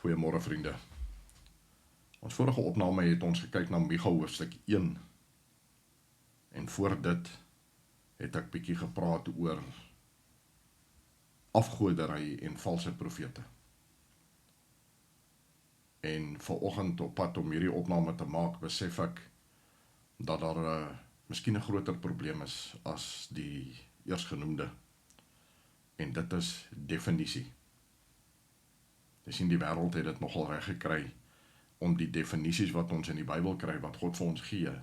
Goeiemôre vriende. Ons vorige opname het ons gekyk na Micha hoofstuk 1 en voor dit het ek bietjie gepraat oor afgoderry en valse profete. En vanoggend op pad om hierdie opname te maak, besef ek dat daar miskien 'n groter probleem is as die eersgenoemde. En dit is definisie. Jy sien, die wêreld het dit nogal reg gekry om die definisies wat ons in die Bybel kry, wat God vir ons gee,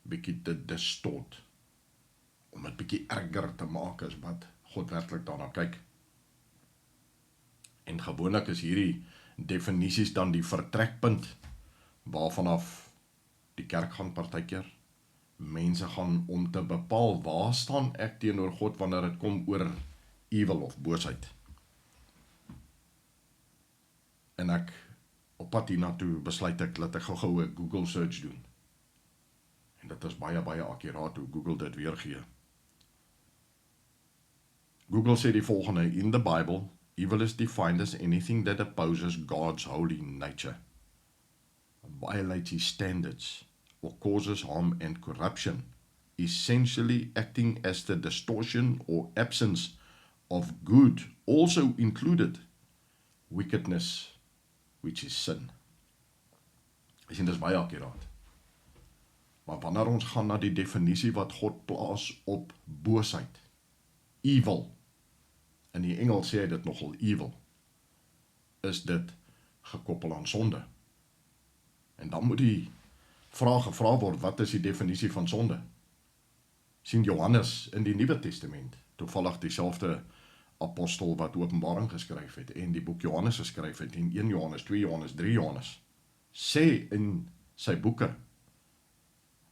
bietjie te distort, om dit bietjie erger te maak as wat God werklik daarna kyk. En gewoonlik is hierdie definisies dan die vertrekpunt waarvanaf die kerk gaan partykeer, mense gaan om te bepaal waar staan ek teenoor God wanneer dit kom oor evil of boosheid. En ek op pad hiernatoe besluit ek dat ek gou-gou 'n Google search doen. En dit is baie akkuraat hoe Google dit weergee. Google sê die volgende: in the Bible, evil is defined as anything that opposes God's holy nature, violates his standards, or causes harm and corruption, essentially acting as the distortion or absence of good, also included wickedness, which is sin. Jy sien, dit is baie akkuraat. Maar wanneer ons gaan na die definisie wat God plaas op boosheid, evil, in die Engels sê hy dit nogal evil, is dit gekoppel aan sonde. En dan moet die vraag gevra word, wat is die definisie van sonde? Sien Johannes in die Nuwe Testament, toevallig dieselfde apostel wat Openbaring geskryf het en die boek Johannes geskryf het, en 1 Johannes, 2 Johannes, 3 Johannes, sê in sy boeke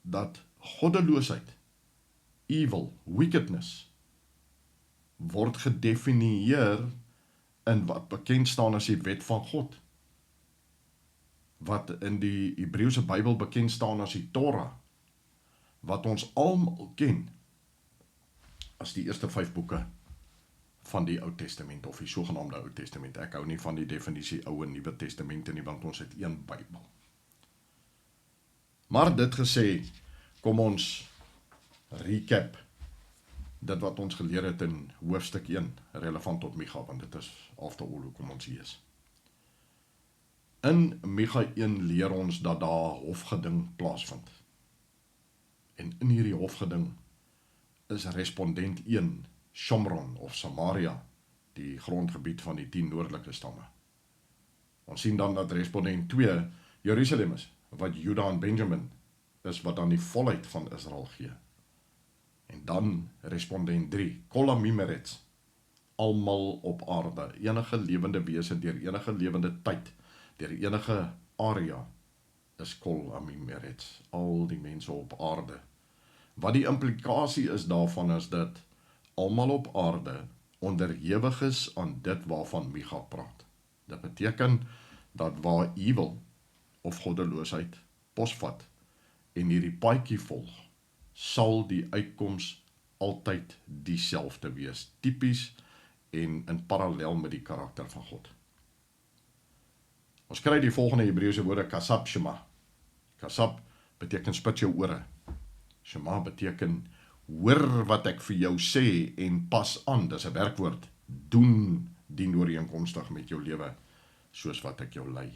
dat goddeloosheid, evil, wickedness, word gedefinieer in wat bekend staan as die wet van God, wat in die Hebreëse Bybel bekend staan as die Torah, wat ons almal ken as die eerste 5 boeke van die Ou Testament, of die sogenaamde Ou Testament. Ek hou nie van die definisie Ou en Nuwe Testamente nie, want ons het een Bybel. Maar dit gesê, kom ons recap dit wat ons geleer het in hoofstuk 1, relevant tot Micha, want dit is after all hoekom ons hier is. In Micha 1 leer ons dat daar hofgeding plaasvind. En in hierdie hofgeding is respondent 1, Shomron of Samaria, die grondgebied van die 10 noordelike stamme. Ons sien dan dat respondent 2, Jerusalem is, wat Juda en Benjamin is, wat dan die volheid van Israel gee. En dan respondent 3, Kol Amimerets, almal op aarde, enige lewende wese, deur enige lewende tyd, deur enige area, is Kol Amimerets, al die mense op aarde. Wat die implikasie is daarvan is dat almal op aarde onderhewig is aan dit waarvan Micha praat. Dit beteken dat waar evil of goddeloosheid posvat en hierdie paadjie volg, sal die uitkoms altyd dieselfde wees, tipies en in parallel met die karakter van God. Ons kry die volgende Hebreëse woorde, kasab, shema. Kasab beteken spit jou ore. Shema beteken hoor wat ek vir jou sê en pas aan, dis 'n werkwoord, doen dien ooreenkomstig met jou lewe, soos wat ek jou lei.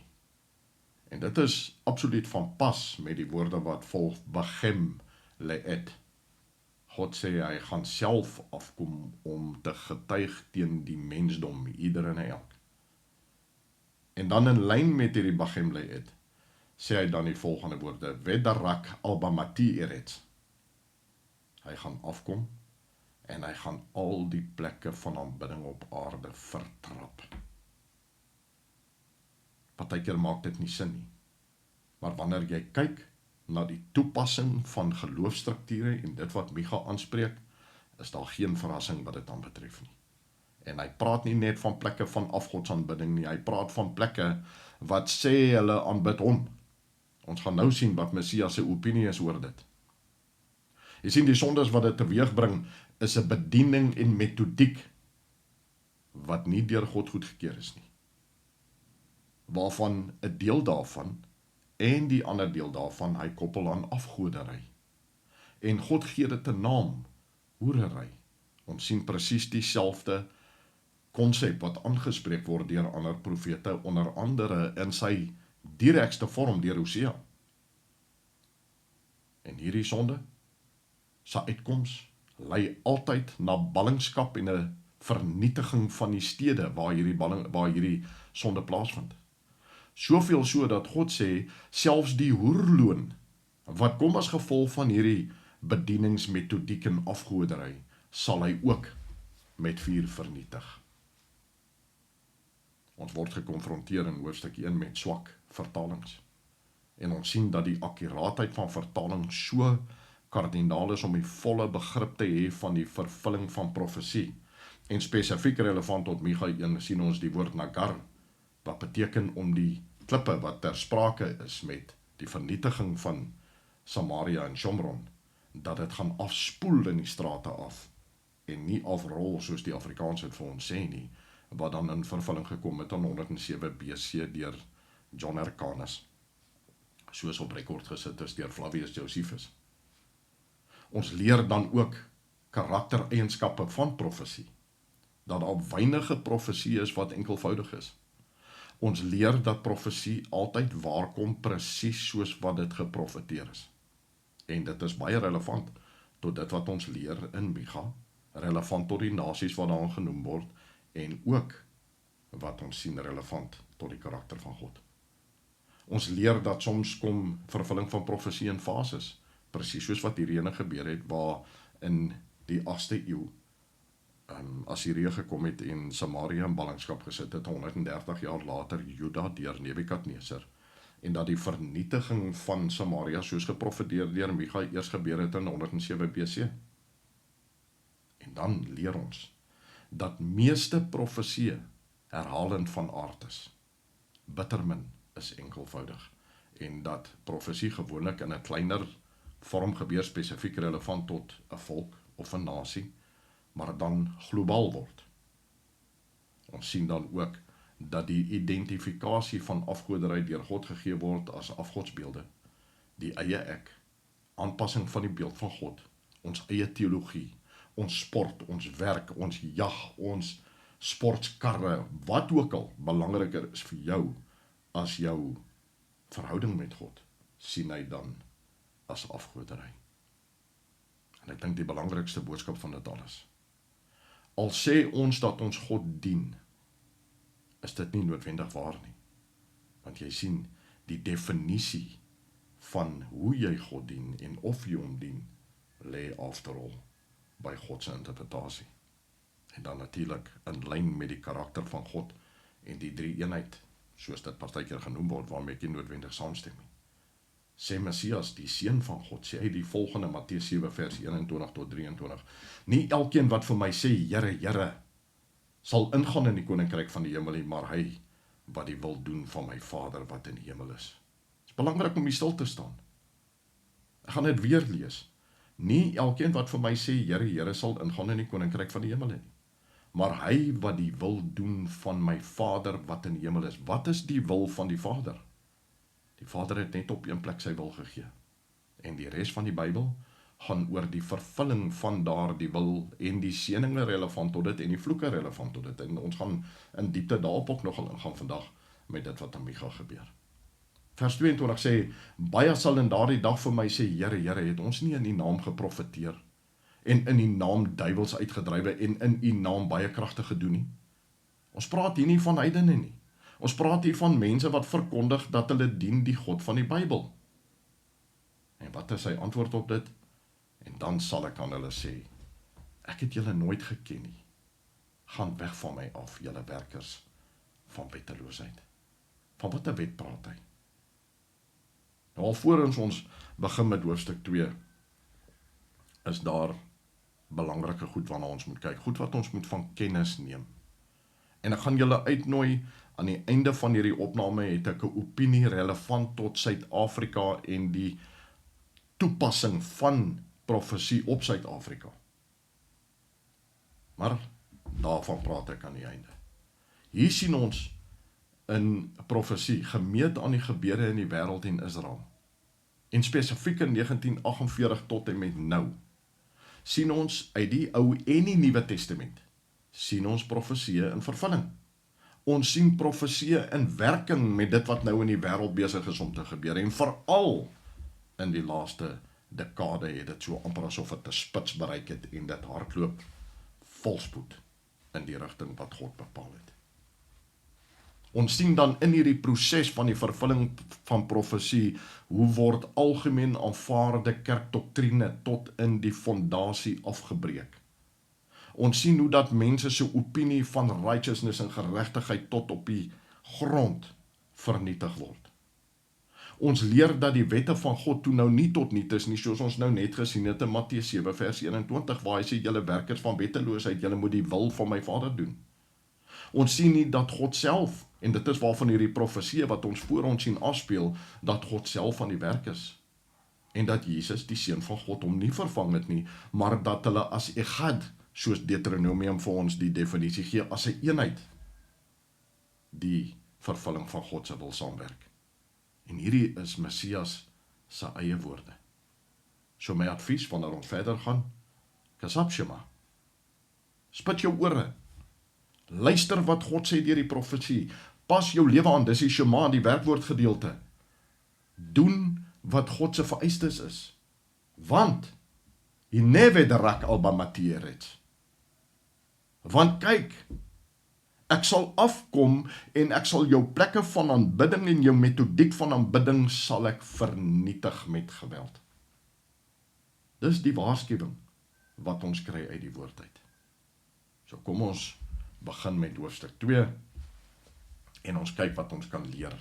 En dit is absoluut van pas met die woorde wat volg, begem leet. God sê hy gaan self afkom om te getuig teen die mensdom, ieder en elk. En dan in lyn met hierdie begem leet, sê hy dan die volgende woorde, Vedarak albamati eretz. Hy gaan afkom en hy gaan al die plekke van aanbidding op aarde vertrap. Partykeer maak dit nie sin nie. Maar wanneer jy kyk na die toepassing van geloofstrukture en dit wat Micha aanspreek, is daar geen verrassing wat dit aan betref nie. En hy praat nie net van plekke van afgodsaanbidding nie, hy praat van plekke wat sê hulle aanbid hom. Ons gaan nou sien wat Messias se opinie is oor dit. Jy sien, die sondes wat dit teweegbring is 'n bediening en metodiek wat nie deur God goedgekeur is nie. waarvan 'n deel daarvan en die ander deel daarvan hy koppel aan afgoderry. En God gee dit 'n naam, hoerery. Ons sien presies dieselfde konsep wat aangespreek word deur ander profete, onder andere in sy direkste vorm deur Hosea. En hierdie sonde, sy uitkoms, lei altyd na ballingskap en 'n vernietiging van die stede waar hierdie sonde plaasvind. Soveel so dat God sê, selfs die hoerloon, wat kom as gevolg van hierdie bedieningsmetodiek en afgoderry, sal hy ook met vuur vernietig. Ons word gekonfronteer in hoofstuk 1 met swak vertalings. En ons sien dat die akkuraatheid van vertaling so kardinaal is om die volle begrip te hê van die vervulling van profesie. En spesifiek relevant tot Micha 1 sien ons die woord nagar, wat beteken om die klippe wat ter sprake is met die vernietiging van Samaria en Shomron, dat dit gaan afspoel in die strate af, en nie afrol soos die Afrikaans het vir ons sê nie, wat dan in vervulling gekom het aan 107 BC deur John Hyrcanus, soos op rekord gesit is deur Flavius Josephus. Ons leer dan ook karaktereienskappe van profesie, dat daar weinige profesie is wat enkelvoudig is. Ons leer dat profesie altyd waarkom presies soos wat dit geprofeteer is. En dit is baie relevant tot dit wat ons leer in Micha, relevant tot die nasies wat daar genoem word, en ook wat ons sien relevant tot die karakter van God. Ons leer dat soms kom vervulling van profesie in fases, presies soos wat hierdie ene gebeur het, waar in die 8ste eeu Assirië gekom het en Samaria in ballingskap gesit het, 130 jaar later Juda deur Nebukadneser, en dat die vernietiging van Samaria soos geprofeteer deur Micha eers gebeur het in 107 BC. En dan leer ons dat meeste profesie herhalend van aard is. Bittermin is enkelvoudig, en dat profesie gewoonlik in 'n kleiner vorm gebeur, spesifiek relevant tot 'n volk of 'n nasie, maar dan globaal word. Ons sien dan ook dat die identifikasie van afgoderry deur God gegee word as afgodsbeelde, die eie ek, aanpassing van die beeld van God, ons eie teologie, ons sport, ons werk, ons jag, ons sportskarre, wat ook al belangriker is vir jou as jou verhouding met God, sien hy dan as afgoderry. En ek dink die belangrikste boodskap van dit alles, al sê ons dat ons God dien, is dit nie noodwendig waar nie. Want jy sien, die definisie van hoe jy God dien en of jy hom dien, lê after all by God se interpretasie. En dan natuurlik in lyn met die karakter van God en die drie eenheid, soos dit partykeer genoem word, waarmee ek nie noodwendig saamstem nie. Sê Messias, die seun van God, sê hy die volgende, Matteus 7 vers 21 tot 23. Nie elkeen wat vir my sê, Here, Here, sal ingaan in die koninkryk van die hemel nie, maar hy wat die wil doen van my Vader wat in die hemel is. Het is belangrik om hier stil te staan. Ek gaan dit weer lees. Nie elkeen wat vir my sê, Here, Here, sal ingaan in die koninkryk van die hemel nie, maar hy wat die wil doen van my Vader wat in die hemel is. Wat is die wil van die Vader? Die Vader het net op een plek sy wil gegee. En die res van die Bybel gaan oor die vervulling van daardie wil en die seëninge relevant tot dit en die vloeke relevant tot dit. En ons gaan in diepte daarop ook nogal ingaan vandag met dit wat aan Micha gebeur. Vers 22 sê, baie sal in daardie dag vir my sê, Here, Here, het ons nie in die naam geprofeteer en in die naam duiwels uitgedrywe en in u naam baie kragtig gedoen nie? Ons praat hier nie van heidene nie. Ons praat hier van mense wat verkondig dat hulle dien die God van die Bybel. En wat is sy antwoord op dit? En dan sal ek aan hulle sê, ek het julle nooit geken nie. Gaan weg van my af, julle werkers van wetteloosheid. Van wat 'n wet praat hy? Nou alvorens ons begin met hoofstuk 2, is daar belangrike goed waarna ons moet kyk, goed wat ons moet van kennis neem. En ek gaan julle uitnooi, aan die einde van hierdie opname het ek 'n opinie relevant tot Suid-Afrika en die toepassing van profesie op Suid-Afrika. Maar daarvan praat ek aan die einde. Hier sien ons in profesie, gemeet aan die gebeure in die wêreld en Israel, en spesifiek in 1948 tot en met nou, sien ons uit die Ou en die Nuwe Testament, sien ons profesieë in vervulling. Ons sien profesieë in werking met dit wat nou in die wêreld besig is om te gebeur, en veral in die laaste dekade het dit so amper asof het 'n spits bereik het en dit hardloop volspoed in die rigting wat God bepaal het. Ons sien dan in hierdie proses van die vervulling van profesie, hoe word algemeen aanvaarde kerkdoktrine tot in die fondasie afgebreek. Ons sien hoe dat mense se opinie van righteousness en geregtigheid tot op die grond vernietig word. Ons leer dat die wette van God toe nou nie tot niet is nie, soos ons nou net gesien het in Matteus 7 vers 21, waar hy sê, julle werkers van wetteloosheid, julle moet die wil van my Vader doen. Ons sien nie dat God self, en dit is waarvan hierdie profesie wat ons voor ons sien afspeel, dat God self aan die werk is. En dat Jesus, die Seun van God, hom nie vervang het nie, maar dat hulle as Echad, soos Deuteronomium vir ons die definisie gee, as 'n eenheid, die vervulling van God se wil saamwerk. En hierdie is Messias se eie woorde. So my advies wanneer ons verder gaan, Kasab Shema, spit jou ore, luister wat God sê deur die profesie, pas jou lewe aan, dis die Shema, die werkwoordgedeelte. Doen wat God se vereistes is, want Hinevederak alba Matieretz. Want kyk, ek sal afkom en ek sal jou plekke van aanbidding en jou metodiek van aanbidding sal ek vernietig met geweld. Dis die waarskuwing wat ons kry uit die woord uit. So kom ons begin met hoofstuk 2 en ons kyk wat ons kan leer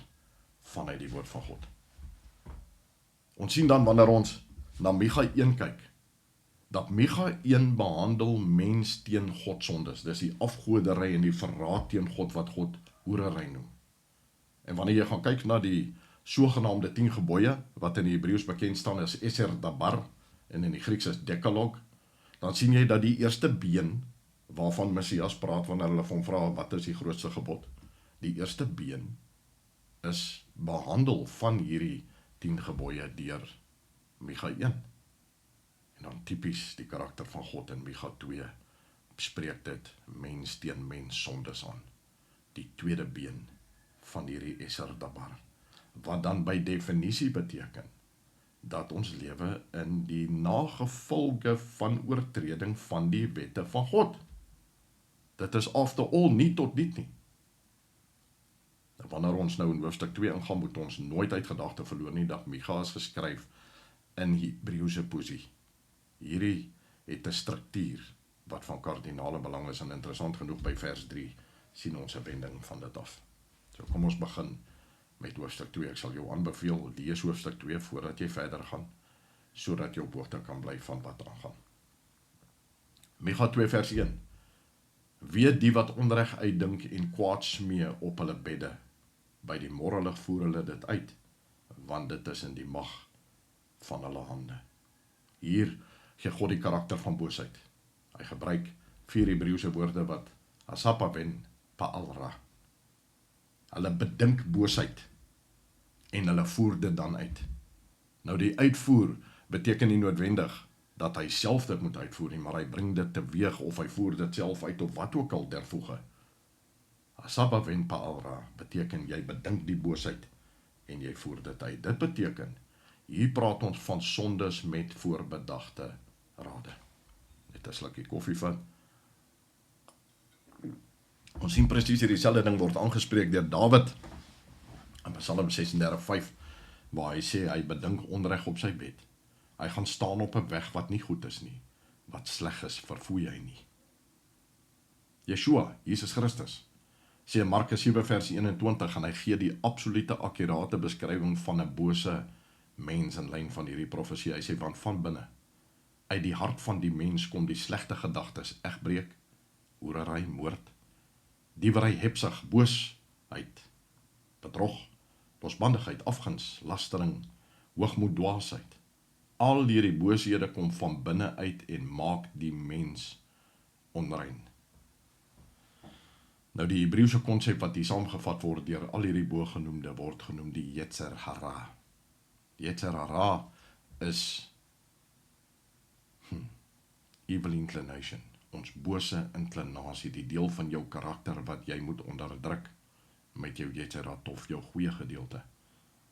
vanuit die woord van God. Ons sien dan wanneer ons na Micha 1 kyk, dat Micha 1 behandel mens teen God sondes. Dis die afgoderry en die verraad teen God wat God hoerery noem. En wanneer jy gaan kyk na die sogenaamde 10 gebooie, wat in die Hebreëus bekend staan as Eser Dabar, en in die Grieks is Decalogue, dan sien jy dat die eerste been, waarvan Messias praat wanneer hulle van vra, wat is die grootste gebod? Die eerste been is behandel van hierdie 10 gebooie deur Micha 1. En dan typies die karakter van God in Micha 2 spreek dit mens teen mens sondes aan. Die tweede been van hierdie Eser Dabar, wat dan by definisie beteken dat ons lewe in die nagevolge van oortreding van die wette van God. Dit is after all nie tot niet nie. Wanneer ons nou in hoofstuk 2 ingaan, moet ons nooit uit gedagte verloor nie dat Micha is geskryf in Hebreëse poesie. Hierdie het 'n struktuur wat van kardinale belang is, en interessant genoeg by vers 3 sien ons 'n wending van dit af. So kom ons begin met hoofstuk 2. Ek sal jou aanbeveel, lees hoofstuk 2 voordat jy verder gaan, sodat jy op hoogte kan bly van wat aangaan. Micha 2 vers 1. Weet die wat onreg uitdink en kwaad smee op hulle bedde, by die morrelig voer hulle dit uit, want dit is in die mag van hulle hande. Hier gee God die karakter van boosheid. Hy gebruik 4 Hebreëse woorde wat Hasapaven Pa'alra. Hulle bedink boosheid en hulle voer dit dan uit. Nou die uitvoer beteken nie noodwendig dat hy self dit moet uitvoer nie, maar hy bring dit teweeg of hy voer dit self uit of wat ook al tervoege. Hasapaven Pa'alra beteken jy bedink die boosheid en jy voer dit uit. Dit beteken, hier praat ons van sondes met voorbedagte rade. Net 'n slukkie koffie van. Ons sien presies hierdie selfde ding word aangespreek deur Dawid in Psalm 36:5, waar hy sê hy bedink onreg op sy bed. Hy gaan staan op 'n weg wat nie goed is nie, wat sleg is, verfoei hy nie. Yeshua, Jesus Christus, sê in Markus 7 vers 21, en hy gee die absolute akkurate beskrywing van 'n bose mens in lyn van hierdie profesie. Hy sê, want van binne, uit die hart van die mens kom die slegte gedagtes, egbreek, hoerery, moord, diewery, hebsug, boosheid, bedrog, losbandigheid, afguns, lastering, hoogmoed, dwaasheid. Al hierdie booshede kom van binne uit en maak die mens onrein. Nou die Hebreëse konsep wat hier saamgevat word deur al hierdie bogenoemde word genoem die Yetzer Hara. Die Yetzer Hara is evil inclination, ons bose inklinasie, die deel van jou karakter wat jy moet onderdruk met jou Yetzer Hara of jou goeie gedeelte.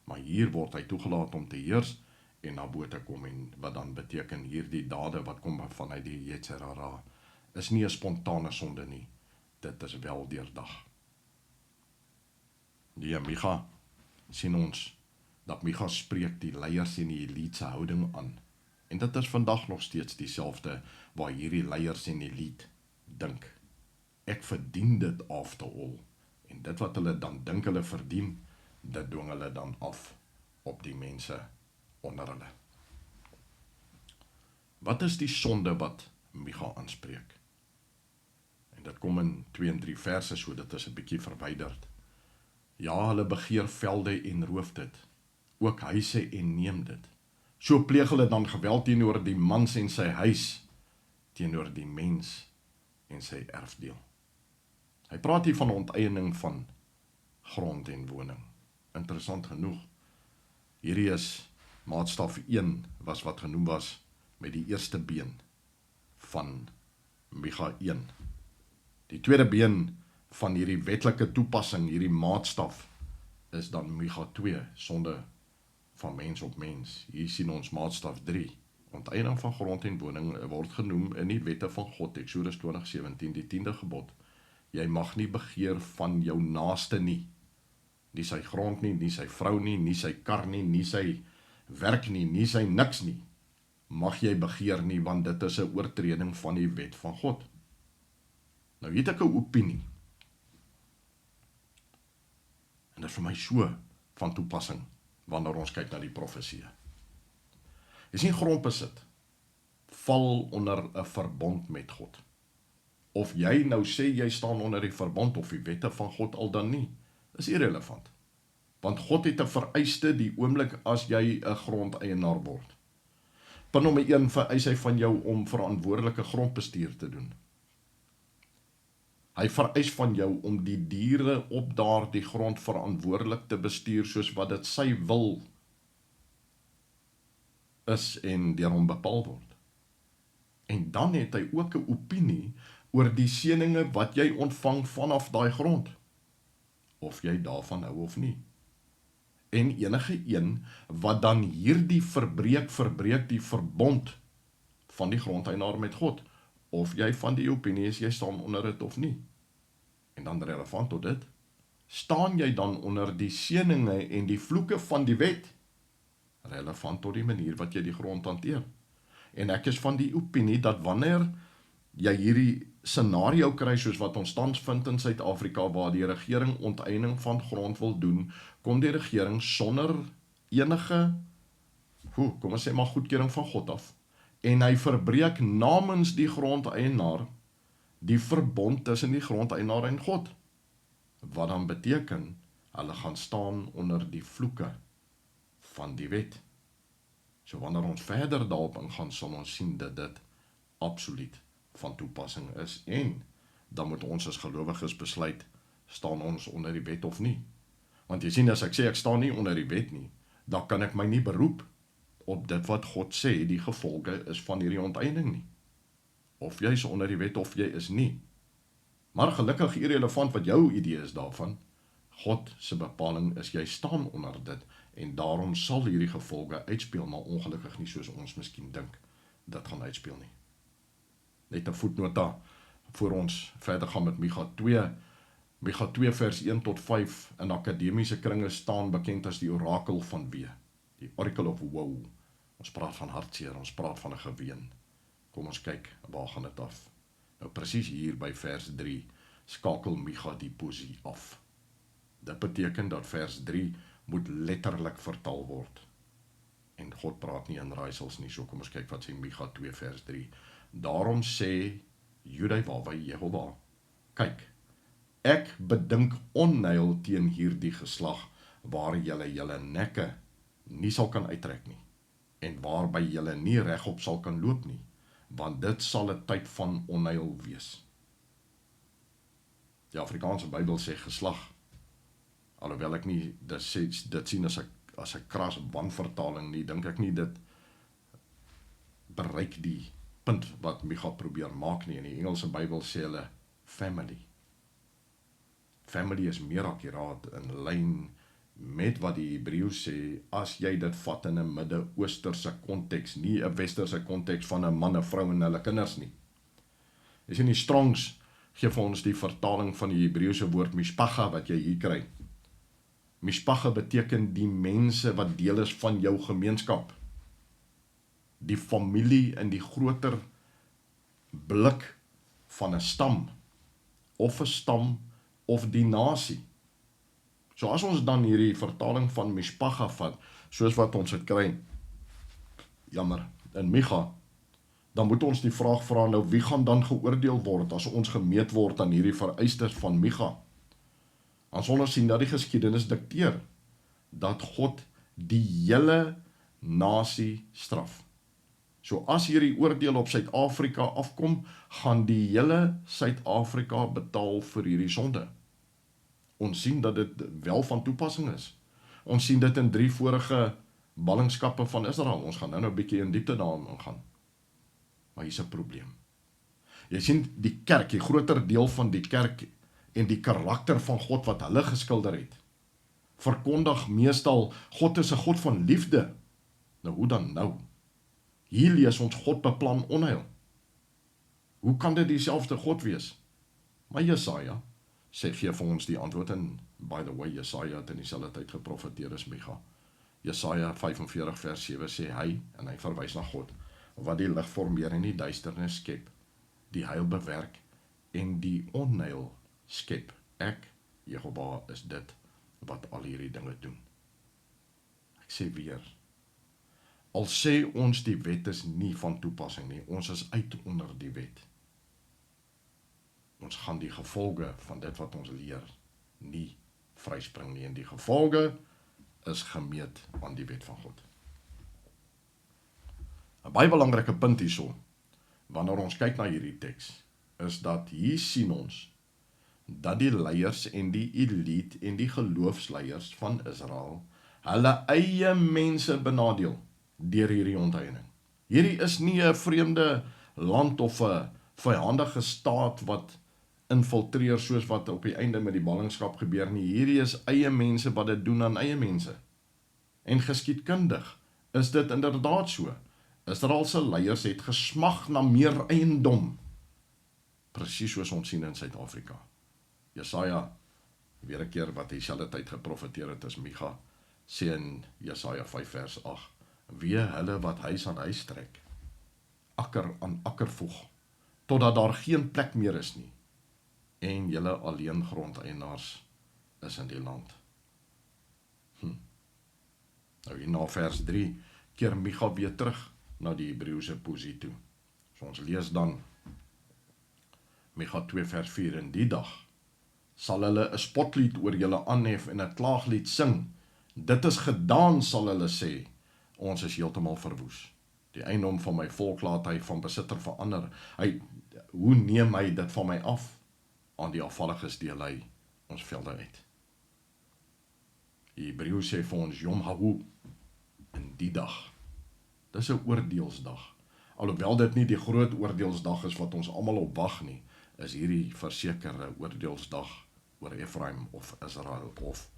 Maar hier word hy toegelaat om te heers en na bo te kom, en wat dan beteken hierdie dade wat kom vanuit die Yetzer Hara is nie 'n spontane sonde nie, dit is wel deurdag. Die Micha sien ons dat Micha spreek die leiers en die elite se houding aan. En dit is vandag nog steeds dieselfde waar hierdie leiers en elite dink. Ek verdien dit after all. En dit wat hulle dan dink hulle verdien, dit dwing hulle dan af op die mense onder hulle. Wat is die sonde wat Micha aanspreek? En dit kom in 2 en 3 verse, so dit is 'n bietjie verwyderd. Ja, hulle begeer velde en roof dit, ook huise en neem dit. So pleeg hulle dan geweld teenoor die mans en sy huis, teenoor die mens en sy erfdeel. Hy praat hier van onteiening van grond en woning. Interessant genoeg, hierdie is maatstaf 1 was wat genoem was met die eerste been van Micha 1. Die tweede been van hierdie wetlike toepassing, hierdie maatstaf, is dan Micha 2, sonde van mens op mens. Hier sien ons maatstaf 3. Onteiening van grond en woning word genoem in die wette van God, Eksodus 20:17, die 10de gebod. Jy mag nie begeer van jou naaste nie. Nie sy grond nie, nie sy vrou nie, nie sy kar nie, nie sy werk nie, nie sy niks nie. Mag jy begeer nie, want dit is 'n oortreding van die wet van God. Nou hier het ek 'n opinie. En dit is vir my so van toepassing wanneer ons kyk na die profesie. Jy sien, grondbesit val onder 'n verbond met God. Of jy nou sê jy staan onder die verbond of die wette van God al dan nie, is irrelevant. Want God het 'n vereiste die oomblik as jy 'n grondeienaar word. Punt nommer 1 vereis hy van jou om verantwoordelike grondbestuur te doen. Hy vereis van jou om die diere op daardie grond verantwoordelik te bestuur soos wat dit sy wil is en deur hom bepaal word. En dan het hy ook 'n opinie oor die seëninge wat jy ontvang vanaf daai grond, of jy daarvan hou of nie. En enige een wat dan hierdie verbreek die verbond van die grondeienaar met God, of jy van die opinie is jy staan onder dit of nie. En dan relevant tot dit, staan jy dan onder die seëninge en die vloeke van die wet, relevant tot die manier wat jy die grond hanteer. En ek is van die opinie dat wanneer jy hierdie scenario kry soos wat ons tans vind in Suid-Afrika, waar die regering onteiening van grond wil doen, kom die regering sonder enige, kom ons sê maar goedkeuring van God af, en hy verbreek namens die grondeienaar die verbond tussen die grondeienaar en God, wat dan beteken, hulle gaan staan onder die vloeke van die wet. So wanneer ons verder daarop ingaan, sal ons sien dat dit absoluut van toepassing is, en dan moet ons as gelowiges besluit, staan ons onder die wet of nie. Want jy sien, as ek sê ek staan nie onder die wet nie, dan kan ek my nie beroep op dit wat God sê, die gevolge is van hierdie onteiening nie. Of jy is onder die wet of jy is nie. Maar gelukkig irrelevant wat jou idee is daarvan, God se bepaling is jy staan onder dit, en daarom sal hierdie gevolge uitspeel, maar ongelukkig nie soos ons miskien dink, dit gaan uitspeel nie. Net 'n voetnota, voor ons verder gaan met Micha 2. Micha 2 vers 1 tot 5, in akademiese kringe staan bekend as die orakel van wee, die oracle of woe. Ons praat van hartseer, ons praat van 'n geween. Kom ons kyk, waar gaan dit af? Nou presies hier by vers 3, skakel Micha die poesie af. Dit beteken dat vers 3 moet letterlik vertaal word. En God praat nie in raaisels nie, so kom ons kyk wat sê Micha 2 vers 3. Daarom sê Judaiwawe Jehova, kyk, ek bedink onheil teen hierdie geslag, waar julle nekke nie sal kan uittrek nie, en waarby julle nie regop sal kan loop nie, want dit sal 'n tyd van onheil wees. Die Afrikaanse Bybel sê geslag, alhoewel ek nie dit sien as 'n kras wanvertaling nie, dink ek nie dit bereik die punt wat Micha probeer maak nie. In die Engelse Bybel sê hulle family. Family is meer akkuraat in lyn met wat die Hebreëus sê, as jy dit vat in 'n Midde-Oosterse konteks, nie 'n Westerse konteks van 'n man, 'n vrou en hulle kinders nie. Jy sien, die Strongs gee vir ons die vertaling van die Hebreëse woord mishpacha wat jy hier kry. Mishpacha beteken die mense wat deel is van jou gemeenskap. Die familie in die groter blik van 'n stam, of 'n stam, of die nasie. So as ons dan hierdie vertaling van mishpacha vat, soos wat ons het kry, in Micha, dan moet ons die vraag vra, nou wie gaan dan geoordeel word as ons gemeet word aan hierdie vereistes van Micha? Ons sal sien dat die geskiedenis dikteer dat God die hele nasie straf. So as hierdie oordeel op Suid-Afrika afkom, gaan die hele Suid-Afrika betaal vir hierdie sonde. Ons sien dat dit wel van toepassing is. Ons sien dit in 3 vorige ballingskappe van Israel. Ons gaan nou 'n bietjie in diepte daarin gaan. Maar hier's 'n probleem. Jy sien die kerk, die groter deel van die kerk en die karakter van God wat hulle geskilder het, verkondig meestal, God is 'n God van liefde. Nou hoe dan nou? Hier lees ons God beplan onheil. Hoe kan dit dieselfde God wees? Maar Jesaja gee vir ons die antwoord, en by the way, Jesaja het in dieselfde tyd geprofeteer as Micha. Jesaja 45 vers 7 sê hy, en hy verwys na God, wat die lig formeer en die duisternis skep, die heil bewerk en die onheil skep. Ek, Jehova, is dit wat al hierdie dinge doen. Ek sê weer, al sê ons die wet is nie van toepassing nie, ons is uit onder die wet. Ons gaan die gevolge van dit wat ons leer nie vryspring nie, en die gevolge is gemeet aan die wet van God. 'n Baie belangrike punt hierso, wanneer ons kyk na hierdie teks, is dat hier sien ons dat die leiers en die elite en die geloofsleiers van Israel hulle eie mense benadeel deur hierdie onteiening. Hierdie is nie 'n vreemde land of 'n vyandige staat wat infiltreer soos wat op die einde met die ballingskap gebeur nie. Hierdie is eie mense wat dit doen aan eie mense. En geskiedkundig is dit inderdaad so. Israelse leiers het gesmag na meer eiendom. Presies soos ons sien in Suid-Afrika. Jesaja, weer 'n keer wat hy dieselfde tyd geprofeteer het as Micha, sê in Jesaja 5 vers 8, wee hulle wat huis aan huis trek, akker aan akker voeg, totdat daar geen plek meer is nie, en julle alleen grondeienaars is in die land. Nou hier na vers 3, keer Micha weer terug na die Hebreëse poesie toe. So ons lees dan, Micha 2 vers 4, in die dag sal hulle 'n spotlied oor julle aanhef en 'n klaaglied sing. Dit is gedaan, sal hulle sê, ons is heeltemal verwoes. Die eiendom van my volk laat hy van besitter verander. Hoe neem hy dit van my af? Aan die afvalliges deel hy ons velde uit. Die Hebreëus sê vir ons, Yom Hahu, in die dag. Dis 'n oordeelsdag. Alhoewel dit nie die groot oordeelsdag is wat ons almal op wag nie, is hierdie versekerde oordeelsdag oor Efraim of Israel of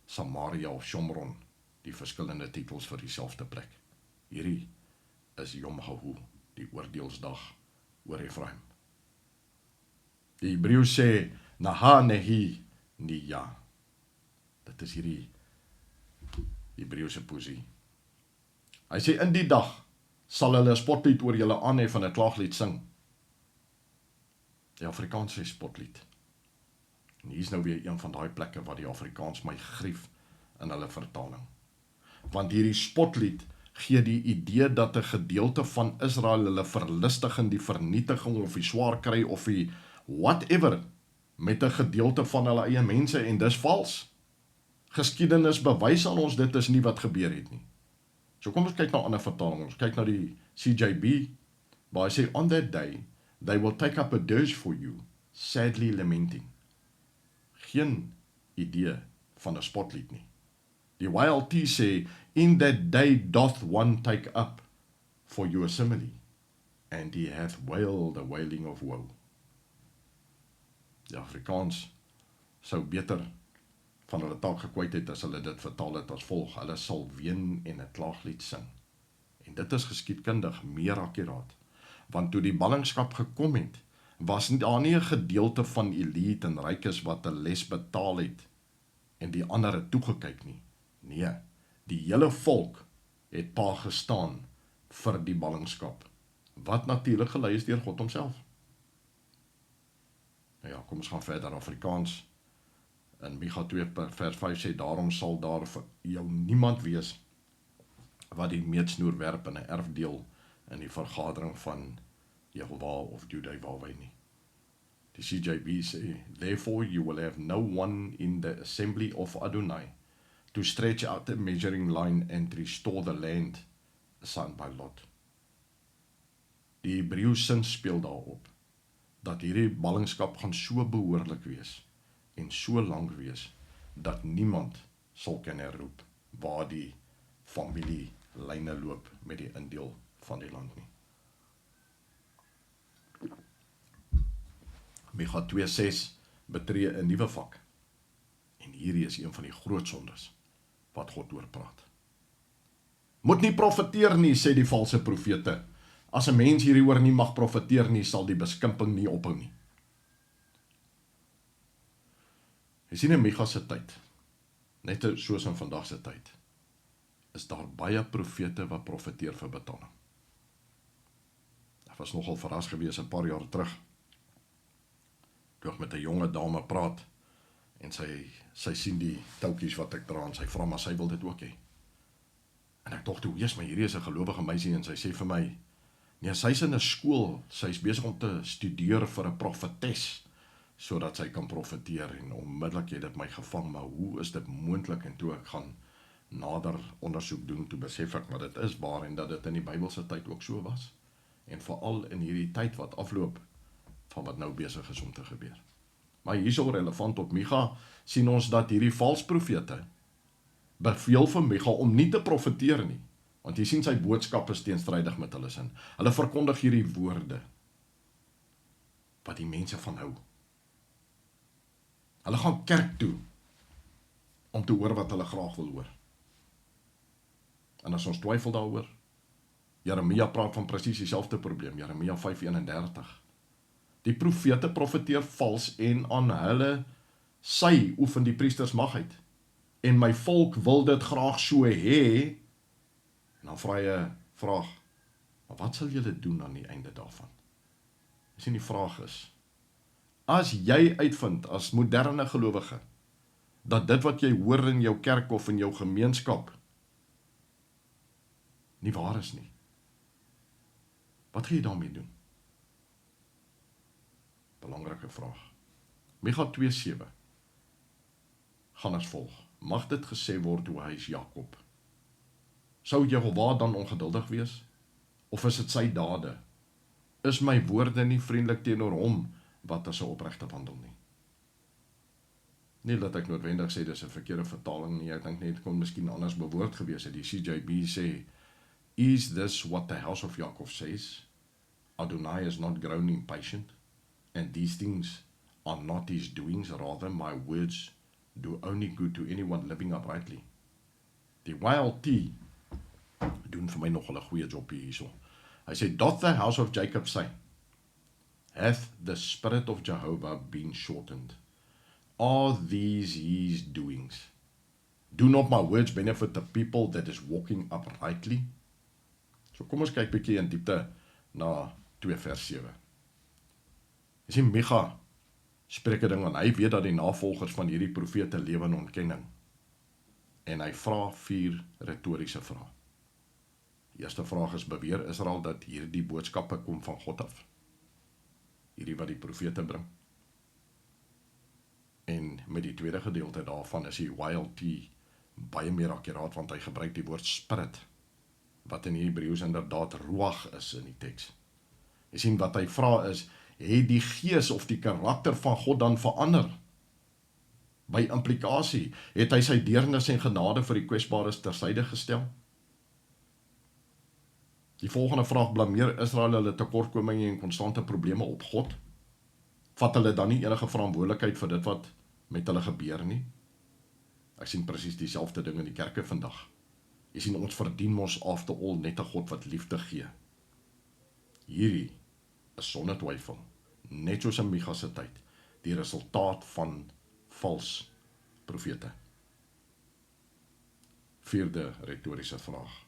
Samaria of Shomron, die verskillende titels vir dieselfde plek. Hierdie is Yom Hahu, die oordeelsdag oor Efraim. Die Hebreëus sê, Naha Nehi Niya. Dit is hierdie Hebreëse poesie. Hy sê, in die dag sal hulle 'n spotlied oor julle aanhef en 'n klaaglied sing. Die Afrikaans sê spotlied. En hier is nou weer een van daai plekke wat die Afrikaans my grief in hulle vertaling. Want hierdie spotlied gee die idee dat 'n gedeelte van Israel hulle verlustig in die vernietiging of die swaar kry of die whatever met 'n gedeelte van hulle eie mense, en dis vals. Geskiedenis bewys aan ons dit is nie wat gebeur het nie. So kom ons kyk na 'n ander vertaling. Ons kyk na die CJB, waar hy sê, on that day, they will take up a dirge for you, sadly lamenting. geen idee van 'n spotlied nie. Die YLT sê, in that day doth one take up for your simile, and he hath wailed a wailing of woe. Die Afrikaans sou beter van hulle taak gekwyt het as hulle dit vertaal het as volg: hulle sal ween en 'n klaaglied sing. En dit is geskiedkundig meer akkuraat, want toe die ballingskap gekom het, was daar nie 'n gedeelte van elite en rykes wat 'n les betaal het en die ander het toegekyk nie. Nee, die hele volk het pa gestaan vir die ballingskap, wat natuurlik gelei is deur God homself. Nou ja, kom ons gaan verder. Afrikaans in Micha 2 vers 5 sê, daarom sal daar vir jou niemand wees wat die meetsnoer werp in 'n erfdeel in die vergadering van Jehovah of Judea Wawe nie. Die CJB sê, therefore you will have no one in the assembly of Adonai to stretch out the measuring line and restore the land assigned by Lot. Die Hebreëus sin speel daarop dat hierdie ballingskap gaan so behoorlik wees en so lank wees dat niemand sal kan herroep waar die familielyne loop met die indeel van die land nie. Micha 2:6 betree 'n nuwe vak. En hierdie is een van die groot sondes wat God oor praat. Moet nie profeteer nie, sê die valse profete. As 'n mens hieroor nie mag profeteer nie, sal die beskimping nie ophou nie. Jy sien in Micha se tyd, net soos in vandag se tyd, is daar baie profete wat profeteer vir betaling. Ek was nogal verras gewees 'n paar jaar terug, toe ek met 'n jonge dame praat, en sy sien die touwtjies wat ek dra, en sy vra, maar sy wil dit ook hê. En ek dink toe, Jesus, maar hierdie is 'n gelowige meisie, en sy sê vir my, nee, sy is in 'n skool, sy is besig om te studeer vir 'n profetes, sodat sy kan profeteer, en onmiddellik het dit my gevang, maar hoe is dit moontlik? En toe ek gaan nader ondersoek doen, toe besef ek, maar dit is waar, en dat dit in die Bybelse tyd ook so was, en veral in hierdie tyd wat afloop, van wat nou besig is om te gebeur. Maar hierso relevant op Micha, sien ons dat hierdie vals profete beveel vir Micha om nie te profeteer nie, want jy sien sy boodskap is teenstrydig met hulle sin. Hulle verkondig hierdie woorde, wat die mense van hou. Hulle gaan kerk toe, om te hoor wat hulle graag wil hoor. En as ons twyfel daaroor, Jeremia praat van presies dieselfde probleem, Jeremia 5:31. Die profete profeteer vals en aan hulle sy oefen die priesters mag uit. En my volk wil dit graag so hê. En dan vra jy 'n vraag, maar wat sal julle doen aan die einde daarvan? Jy sien, die vraag is, as jy uitvind as moderne gelowige, dat dit wat jy hoor in jou kerk of in jou gemeenskap, nie waar is nie, wat gaan jy daarmee doen? Belangrike vraag. Micha 2:7 gaan as volg. Mag dit gesê word hoe hy is Jakob? Sou Jehovah dan ongeduldig wees? Of is dit sy dade? Is my woorde nie vriendelik teenoor hom wat as 'n opregte wandel nie? Nie dat ek noodwendig sê dis 'n verkeerde vertaling nie, ek dink net kon miskien anders bewoord gewees het. Die CJB sê, is this what the house of Jacob says? Adonai is not grown impatient, and these things are not his doings, rather my words do only good to anyone living uprightly. Die YLT doen vir my nogal 'n goeie job hierso. Hy sê, doth the house of Jacob say, hath the spirit of Jehovah been shortened? Are these his doings? Do not my words benefit the people that is walking uprightly? So kom ons kyk bietjie in diepte na 2 vers 7. Jy sien, Micha spreek 'n ding aan. Hy weet dat die navolgers van hierdie profete lewe in ontkenning. En hy vra 4 retoriese vrae. Die eerste vraag is, beweer Israel dat hierdie boodskappe kom van God af? Hierdie wat die profete bring. En met die tweede gedeelte daarvan is die YLT baie meer akkuraat, want hy gebruik die woord spirit, wat in die Hebreëus inderdaad ruach is in die teks. Jy sien, wat hy vra is, het die gees of die karakter van God dan verander? By implikasie het hy sy deernis en genade vir die kwesbares tersyde gestel. Die volgende vraag: blameer Israel hulle tekortkominge en konstante probleme op God? Vat hulle dan nie enige verantwoordelikheid vir dit wat met hulle gebeur nie? Ek sien presies dieselfde ding in die kerke vandag. Jy sien, ons verdien mos after all net 'n God wat liefde gee. Hierdie is sonder twyfel, net soos in Micha se tyd, die resultaat van vals profete. Vierde retoriese vraag: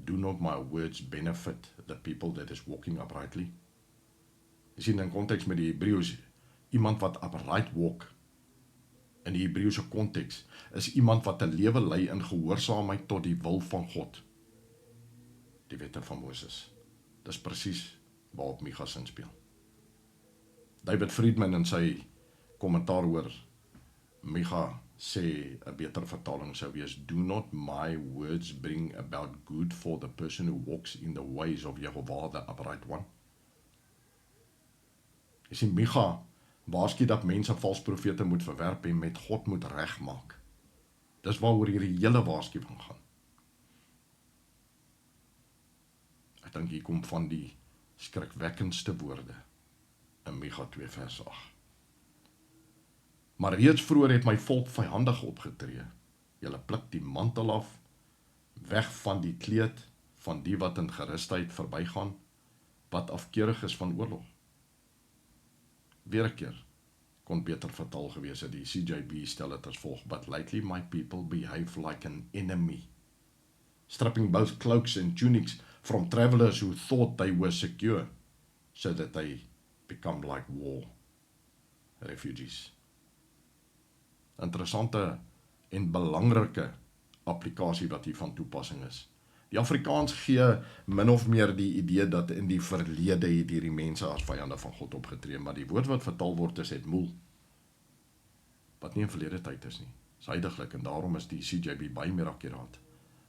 do not my words benefit the people that is walking uprightly? Jy sien, in konteks met die Hebreëus, iemand wat upright walk, in die Hebreëse konteks, is iemand wat 'n lewe lei in gehoorsaamheid tot die wil van God. Die wette van Moses. Dis presies waarop Micha inspel. David Friedman in sy kommentaar oor Micha sê 'n beter vertaling sou wees: do not my words bring about good for the person who walks in the ways of Jehovah, the upright one? Jy sien, Micha waarsku dat mense vals profete moet verwerp en met God moet regmaak. Dis waaroor hierdie hele waarskuwing gaan. Ek dink hier kom van die skrikwekkendste woorde in Micha 2 vers 8. Maar reeds vroeër het my volk vyandig opgetree. Julle pluk die mantel af, weg van die kleed van die wat in gerusheid verbygaan, wat afkeurig is van oorlog. Weer 'n keer, kon beter vertaal gewees het. Die CJB stel dit as volg: but lately my people behave like an enemy, stripping both cloaks and tunics from travelers who thought they were secure, so that they become like war refugees. Interessante en belangrike applikasie wat hier van toepassing is. Die Afrikaans gee min of meer die idee dat in die verlede het hierdie mense as vyande van God opgetree, maar die woord wat vertaal word is het moel, wat nie in verlede tyd is nie. Dis huidiglik, en daarom is die CJB baie meer akkuraat.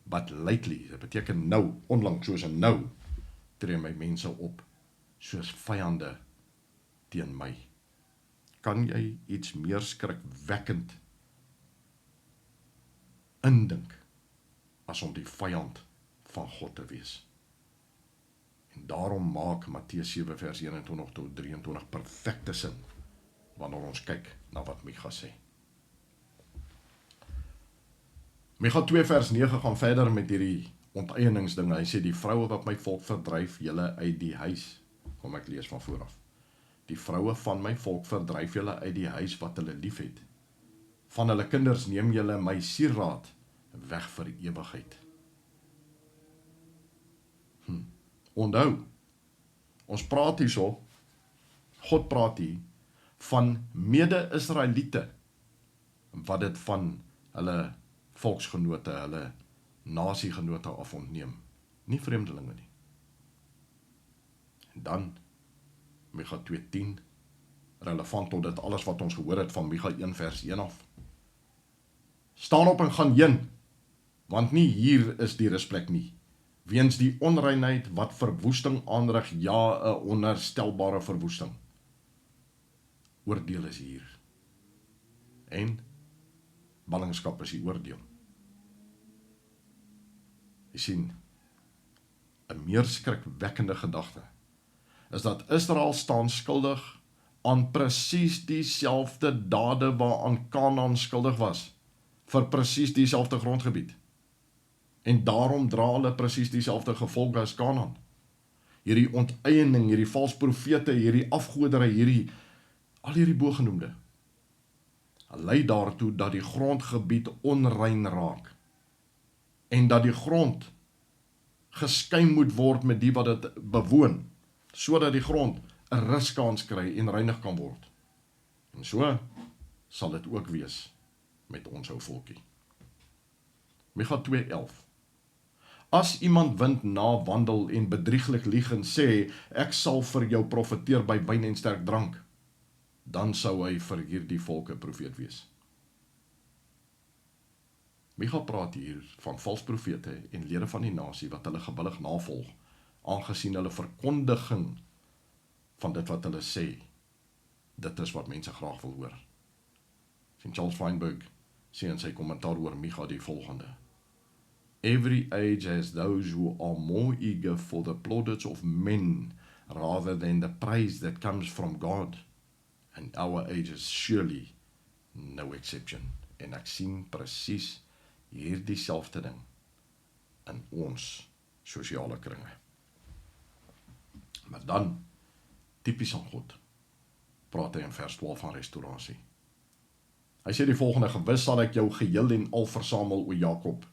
But lately, dit beteken nou, onlangs, soos in nou, tree my mense op, soos vyande teen my. Kan jy iets meer skrikwekkend indink as om die vyand van God te wees? En daarom maak Matteus 7 vers 21 tot 23 perfekte sin wanneer ons kyk na wat Micha sê. Micha 2 vers 9 gaan verder met hierdie onteieningsdinge. Hy sê: die vroue wat my volk verdryf julle uit die huis. Kom ek lees van vooraf. Die vroue van my volk verdryf julle uit die huis wat hulle lief het. Van hulle kinders neem julle my sieraad weg vir ewigheid. Onthou, ons praat hierso, God praat hier van mede-Israeliete, wat dit van hulle volksgenote, hulle nasiegenote af ontneem, nie vreemdelinge nie. En dan Micha 2:10, relevant tot dit alles wat ons gehoor het van Micha 1 vers 1 af. Staan op en gaan heen, want nie hier is die rusplek nie, weens die onreinheid wat verwoesting aanrig, ja, 'n onherstelbare verwoesting. Oordeel is hier. En ballingskap is die oordeel. Jy sien, 'n meer skrikwekkende gedagte is dat Israel staan skuldig aan presies dieselfde dade waaraan Kanaan skuldig was, vir presies dieselfde grondgebied. En daarom dra hulle presies dieselfde gevolge as Kanaan. Hierdie onteiening, hierdie vals profete, hierdie afgoderry, al hierdie bogenoemde, lei daartoe dat die grondgebied onrein raak, en dat die grond geskei moet word met die wat dit bewoon, sodat die grond 'n ruskans kry en reinig kan word. En so sal dit ook wees met ons ou volkie. Micha 2:11. As iemand wind na wandel en bedrieglik lieg en sê, ek sal vir jou profeteer by wyn en sterk drank, dan sou hy vir hierdie volke profeet wees. Micha praat hier van vals profete en lede van die nasie wat hulle gewillig navolg, aangesien hulle verkondiging van dit wat hulle sê, dit is wat mense graag wil hoor. Sien Charles Feinberg sê in sy kommentaar oor Micha die volgende: Every age has those who are more eager for the plaudits of men rather than the praise that comes from God. And our age is surely no exception. En ek sien presies hierdie selfde ding in ons sosiale kringe. Maar dan, typies aan God, praat hy in vers 12 van restaurasie. Hy sê die volgende: gewis sal ek jou geheel en al versamel, o Jakob.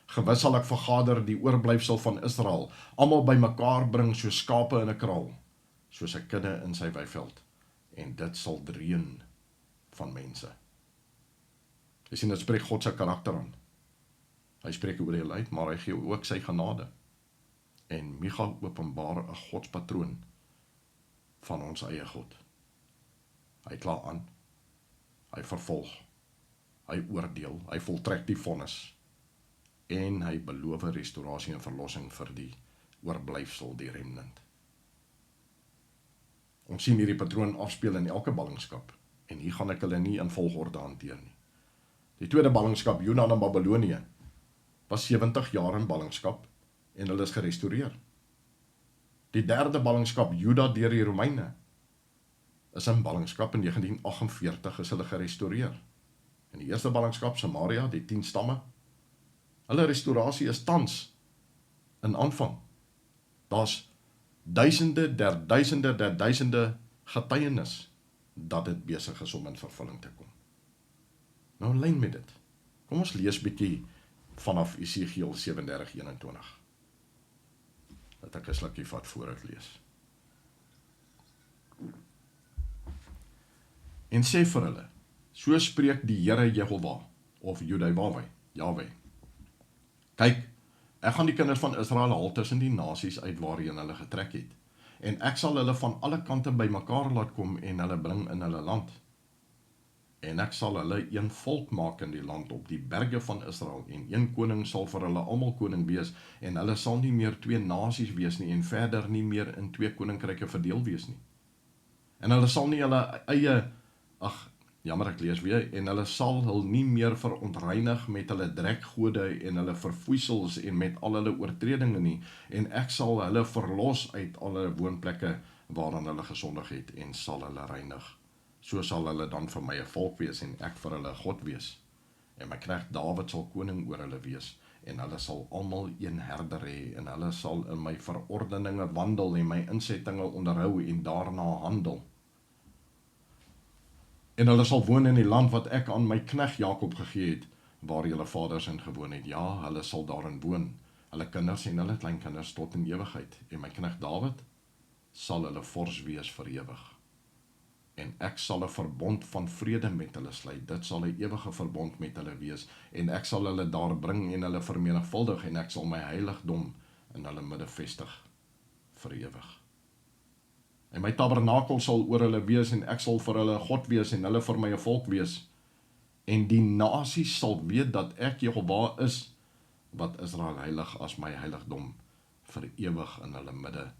Gewis sal ek vergader die oorblyfsel van Israel, almal bymekaar bring soos skape in 'n kraal, soos 'n kudde in sy weiveld, en dit sal dreun van mense. Jy sien, dit spreek God se karakter aan. Hy spreek oor die uit, maar hy gee ook sy genade. En Micha openbaar 'n godspatroon van ons eie God. Hy kla aan, hy vervolg, hy oordeel, hy voltrek die vonnis, en hy beloof restaurasie en verlossing vir die oorblyfsel, die remnant. Ons sien hierdie patroon afspeel in elke ballingskap, en hier gaan ek hulle nie in volgorde hanteer nie. Die tweede ballingskap, Juda na Babylonië, was 70 jaar in ballingskap, en hulle is gerestoreer. Die derde ballingskap, Juda deur die Romeine, is in ballingskap in 1948 is hulle gerestoreer. En die eerste ballingskap, Samaria, die 10 stamme, hulle restaurasie is tans in aanvang. Daar's duisende getuienis dat dit besig is om in vervulling te kom. Nou in lyn met dit, kom ons lees bietjie vanaf Esegiel 37:21. Dat ek 'n slukkie vat voor ek lees. En sê vir hulle, so spreek die Here Jehovah, of Jahwe. Kyk, ek gaan die kinders van Israel haal tussen die nasies uit waarheen hulle getrek het, en ek sal hulle van alle kante bymekaar laat kom en hulle bring in hulle land. En ek sal hulle een volk maak in die land op die berge van Israel, en een koning sal vir hulle almal koning wees, en hulle sal nie meer 2 nasies wees nie, en verder nie meer in 2 koninkryke verdeel wees nie. En hulle sal nie hulle eie, ek lees weer, en hulle sal hulle nie meer verontreinig met hulle drekgode en hulle verfoeisels en met al hulle oortredinge nie, en ek sal hulle verlos uit al hulle woonplekke waaraan hulle gesondig het, en sal hulle reinig. So sal hulle dan vir my 'n volk wees, en ek vir hulle God wees. En my knegt Dawid sal koning oor hulle wees, en hulle sal almal een herder hê, en hulle sal in my verordeninge wandel, en my insettinge onderhou, en daarna handel. En hulle sal woon in die land wat ek aan my knegt Jakob gegee het, waar julle vaders in gewoon het. Ja, hulle sal daarin woon, hulle kinders en hulle kleinkinders tot in ewigheid. En my knegt Dawid sal hulle vors wees vir ewig. En ek sal 'n verbond van vrede met hulle sluit. Dit sal 'n ewige verbond met hulle wees. En ek sal hulle daar bring en hulle vermenigvuldig, en ek sal my heiligdom in hulle midde vestig vir ewig. En my tabernakel sal oor hulle wees, en ek sal vir hulle God wees, en hulle vir my 'n volk wees. En die nasies sal weet dat ek Jehovah is, wat Israel heilig as my heiligdom vir ewig in hulle midde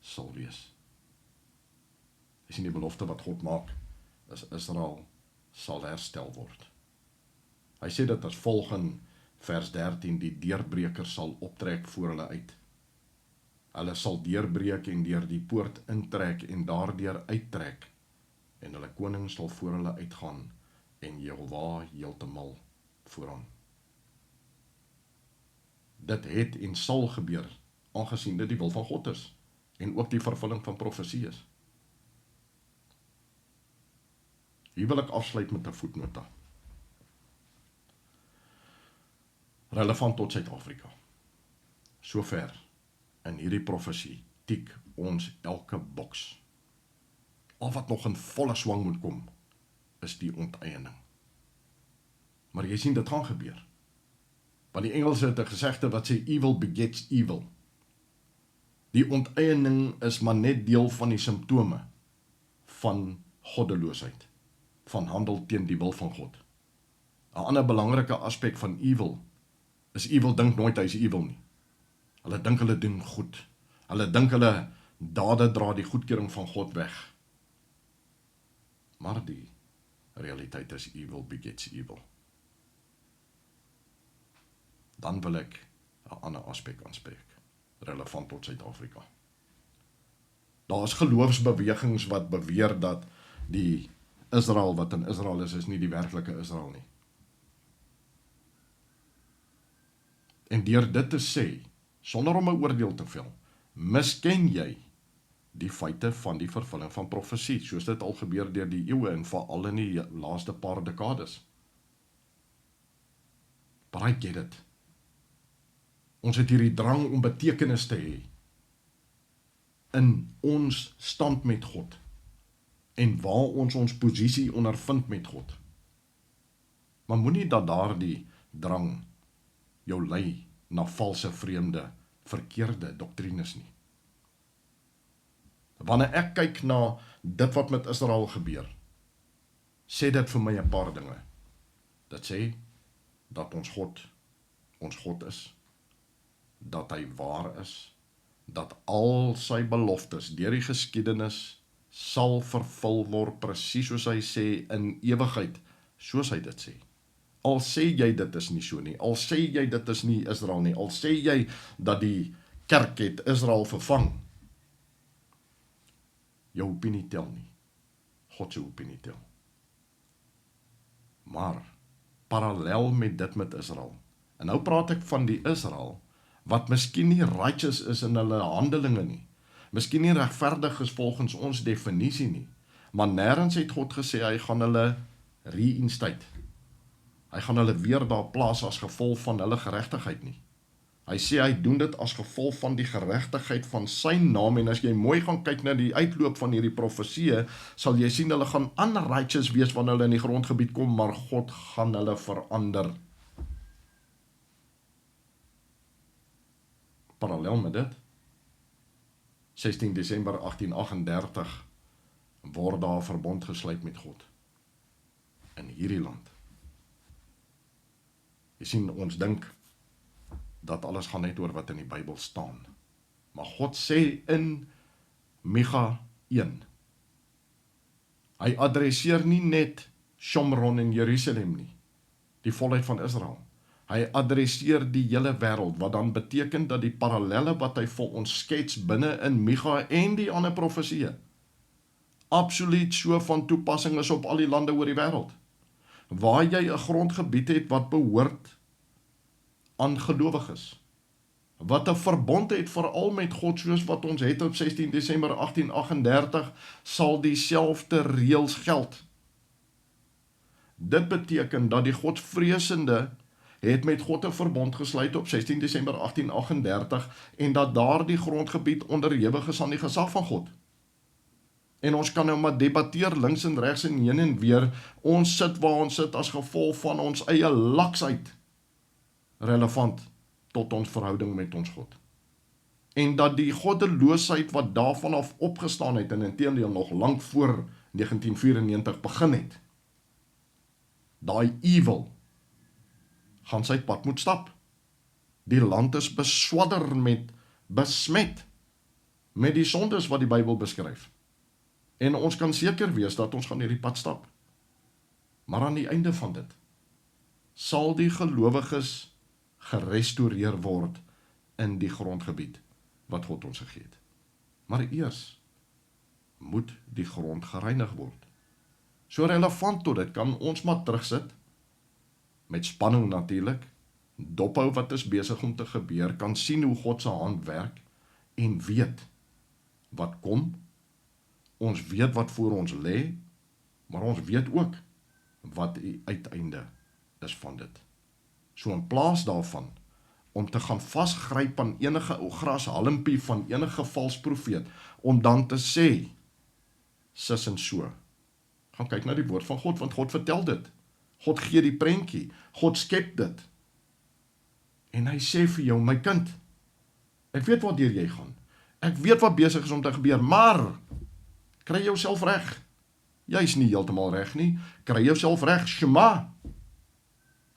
sal wees. Jy sien die belofte wat God maak, is Israel sal herstel word. Hy sê dit as volg in vers 13, die deurbreker sal optrek voor hulle uit. Hulle sal deurbreek en deur die poort intrek en daardeur uittrek, en hulle koning sal voor hulle uitgaan, en Jehovah heeltemal vooraan. Dit het en sal gebeur, aangesien dit die wil van God is, en ook die vervulling van profesie is. Hier wil ek afsluit met 'n voetnota. Relevant tot Suid-Afrika. Sover in hierdie profesie tik ons elke boks. Al wat nog in volle swang moet kom, is die onteiening. Maar jy sien, dit gaan gebeur. Want die Engelse het 'n gesegde wat sê, evil begets evil. Die onteiening is maar net deel van die simptome van goddeloosheid, van handel teen die wil van God. 'n ander belangrike aspek van evil dink nooit hy is evil nie. Hulle dink hulle doen goed. Hulle dink hulle dade dra die goedkeuring van God weg. Maar die Realiteit is evil begets evil. Dan wil ek 'n ander aspek aanspreek, relevant tot Suid-Afrika. Daar is geloofsbewegings wat beweer dat die Israel wat in Israel is nie die werklike Israel nie. En deur dit te sê, sonder om 'n oordeel te vel, misken jy die feite van die vervulling van profesie, soos dit al gebeur deur die eeue en veral in die laaste paar dekades. But I get it. Ons het hierdie drang om betekenis te hê in ons stand met God en waar ons posisie ondervind met God. Maar moenie dat daardie drang jou lei na valse, vreemde, verkeerde doktrines nie. Wanneer ek kyk na dit wat met Israel gebeur, sê dit vir my 'n paar dinge. Dit sê dat ons God is, dat hy waar is, dat al sy beloftes deur die geskiedenis sal vervul word, presies soos hy sê in ewigheid, soos hy dit sê. Al sê jy dit is nie so nie, al sê jy dit is nie Israel nie, al sê jy dat die kerk het Israel vervang, jou opinie tel nie, God se opinie tel. Maar, parallel met dit met Israel, en nou praat ek van die Israel, wat miskien nie righteous is in hulle handelinge nie, miskien nie regverdig is volgens ons definisie nie, maar nêrens het God gesê, hy gaan hulle reinstate, hy gaan hulle weer daar plaas as gevolg van hulle geregtigheid nie. Hy sê hy doen dit as gevolg van die geregtigheid van sy naam, en as jy mooi gaan kyk na die uitloop van hierdie profeseë, sal jy sien hulle gaan unrighteous wees wanneer hulle in die grondgebied kom, maar God gaan hulle verander. Parallel met dit, 16 Desember 1838 word daar 'n verbond gesluit met God in hierdie land. Jy sien, ons dink dat alles gaan net oor wat in die Bybel staan. Maar God sê in Micha 1, hy adresseer nie net Shomron en Jerusalem nie, die volheid van Israel. Hy adresseer die hele wêreld, wat dan beteken dat die parallelle wat hy vir ons skets binne in Micha en die ander profeseë, absoluut so van toepassing is op al die lande oor die wêreld. Waar jy 'n grondgebied het wat behoort aan gelowiges, wat 'n verbond het veral met God soos wat ons het op 16 Desember 1838, sal dieselfde reëls geld. Dit beteken dat die Godvreesende het met God 'n verbond gesluit op 16 Desember 1838 en dat daardie grondgebied onderhewig is aan die gesag van God. En ons kan nou maar debatteer links en regs en heen en weer, ons sit waar ons sit as gevolg van ons eie laksheid, relevant tot ons verhouding met ons God. En dat die goddeloosheid wat daarvan af opgestaan het, en inteendeel nog lank voor 1994 begin het, daai evil, gaan sy pad moet stap. Die land is besmet met die sondes wat die Bybel beskryf. En ons kan seker wees dat ons gaan hierdie pad stap. Maar aan die einde van dit, sal die gelowiges gerestoreer word in die grondgebied wat God ons gegee het. Maar eers moet die grond gereinig word. So relevant tot dit kan ons maar terugsit, met spanning natuurlik, dophou wat is besig om te gebeur, kan sien hoe God se hand werk, en weet wat kom, ons weet wat voor ons lê, maar ons weet ook wat die uiteinde is van dit. So in plaas daarvan, om te gaan vasgryp aan enige ou grashalmpie van enige vals profeet, om dan te sê, sis en so, gaan kyk na die woord van God, want God vertel dit. God gee die prentjie, God skep dit. En hy sê vir jou, my kind, ek weet wat deur jy gaan, ek weet wat besig is om te gebeur, maar, kry jouself reg. Jy is nie heeltemal reg nie, kry jouself reg, Shema.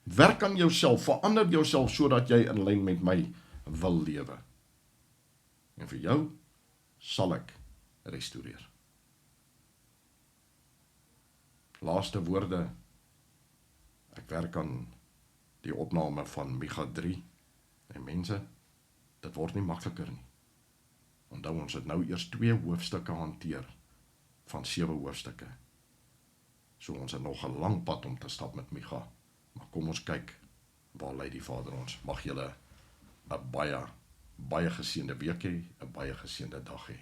Werk aan jouself, verander jouself, sodat jy in lyn met my wil lewe. En vir jou, sal ek restoreer. Laaste woorde, ek werk aan die opname van Micha 3, en mense, dit word nie makliker nie. Onthou, ons het nou eers 2 hoofstukke hanteer, van 7 hoofstukke. So ons het nog 'n lang pad om te stap met Micha, maar kom ons kyk, waar lei die Vader ons. Mag julle 'n baie geseënde week hê, 'n baie geseënde dag hê.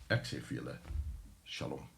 Ek sê vir julle, Shalom.